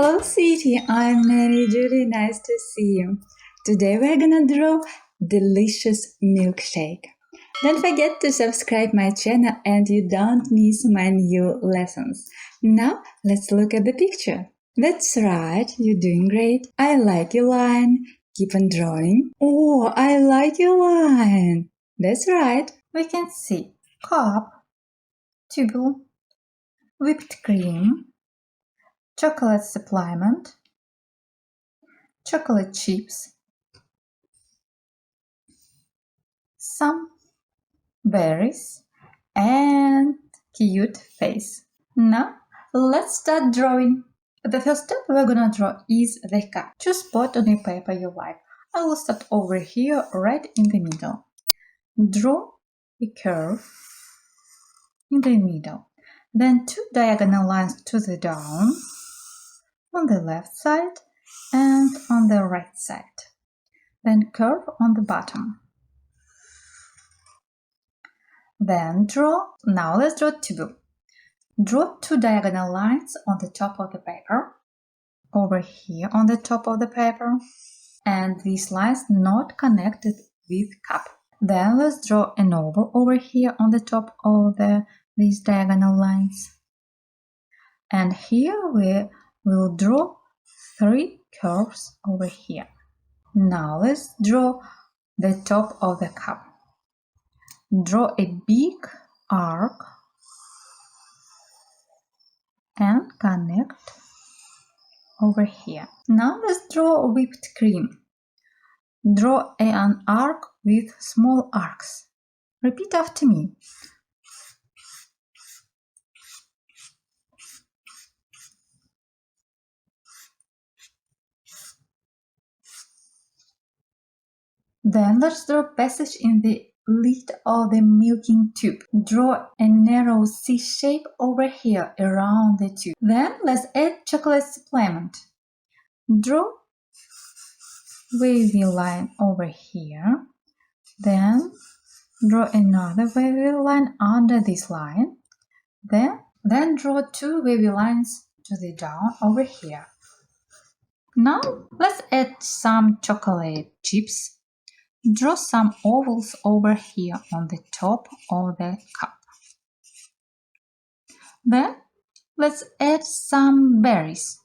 Hello, City. I'm Nanny Julie. Nice to see you. Today we're gonna draw delicious milkshake. Don't forget to subscribe my channel and you don't miss my new lessons. Now let's look at the picture. That's right, you're doing great. I like your line. Keep on drawing. Oh, I like your line. That's right. We can see cup, tube, whipped cream, chocolate supplement, chocolate chips, some berries, and cute face. Now let's start drawing. The first step we're gonna draw is the cup. Choose spot on your paper you like. I will start over here right in the middle. Draw a curve in the middle. Then two diagonal lines to the down on the left side and on the right side. Then curve on the bottom. Then now let's draw tube. Draw two diagonal lines on the top of the paper, over here on the top of the paper, and these lines not connected with cup. Then let's draw an oval over here on the top of these diagonal lines. And here we will draw three curves over here. Now let's draw the top of the cup. Draw a big arc and connect over here. Now let's draw whipped cream. Draw an arc with small arcs. Repeat after me. Then let's draw a passage in the lid of the milking tube. Draw a narrow C shape over here around the tube. Then let's add chocolate supplement. Draw wavy line over here. Then draw another wavy line under this line. Then draw two wavy lines to the down over here. Now let's add some chocolate chips. Draw some ovals over here on the top of the cup. Then let's add some berries.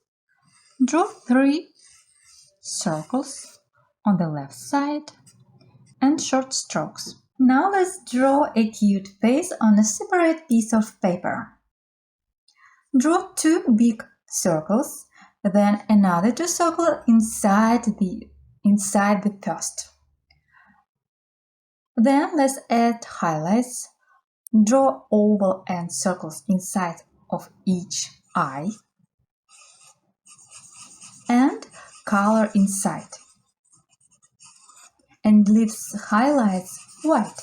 Draw three circles on the left side and short strokes. Now let's draw a cute face on a separate piece of paper. Draw two big circles, then another two circles inside the first. Then let's add highlights. Draw oval and circles inside of each eye and color inside. And leave highlights white.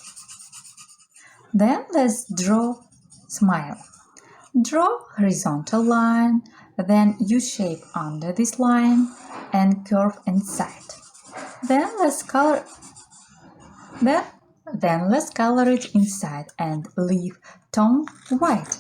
Then let's draw smile. Draw horizontal line, then U-shape under this line and curve inside. Then let's color it inside and leave tone white.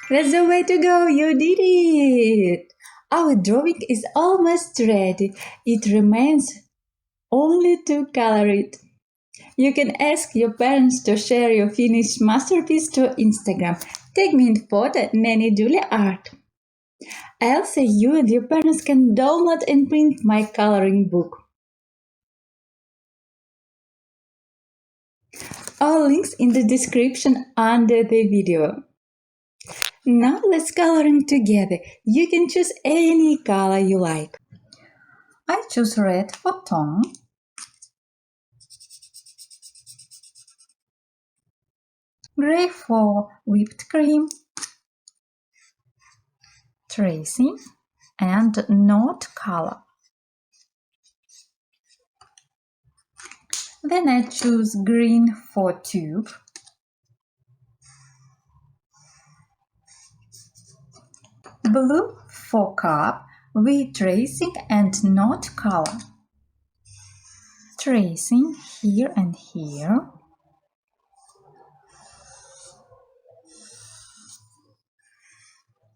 That's the way to go, you did it! Our drawing is almost ready. It remains only to color it. You can ask your parents to share your finished masterpiece to Instagram. Tag me in photo Nanny Julie Art. Also, you and your parents can download and print my coloring book. All links in the description under the video. Now let's coloring together. You can choose any color you like. I choose red for tone, gray for whipped cream, tracing, and note color. Then I choose green for tube, blue for cup with tracing and not color. Tracing here and here.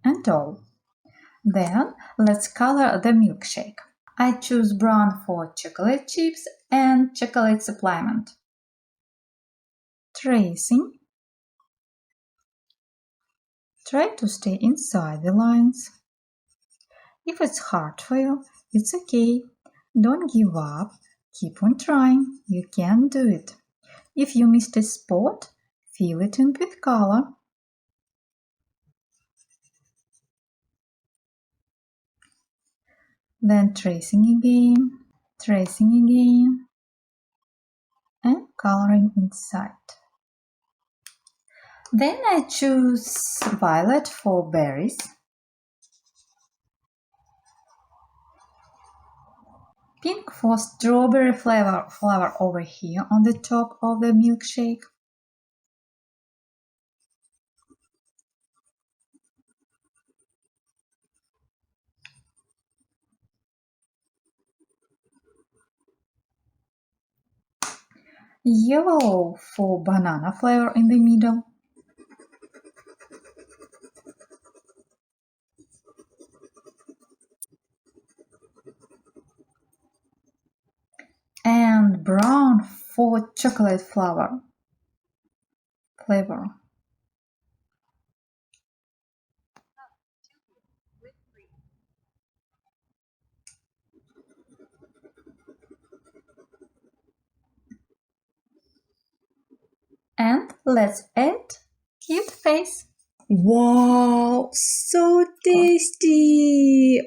And all. Then let's color the milkshake. I choose brown for chocolate chips and chocolate supplement. Tracing. Try to stay inside the lines. If it's hard for you, it's okay. Don't give up. Keep on trying. You can do it. If you missed a spot, fill it in with color. Then tracing again, and coloring inside. Then I choose violet for berries, pink for strawberry flavor over here on the top of the milkshake, yellow for banana flavor in the middle, and brown for chocolate flavor. And let's add cute face. Wow, so tasty!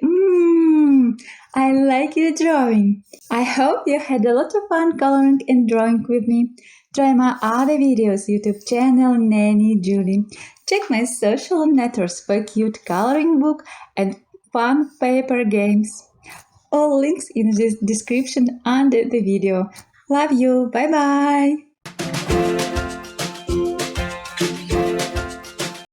I like your drawing. I hope you had a lot of fun coloring and drawing with me. Try my other videos, YouTube channel Nanny Julie. Check my social networks for cute coloring book and fun paper games. All links in the description under the video. Love you. Bye bye.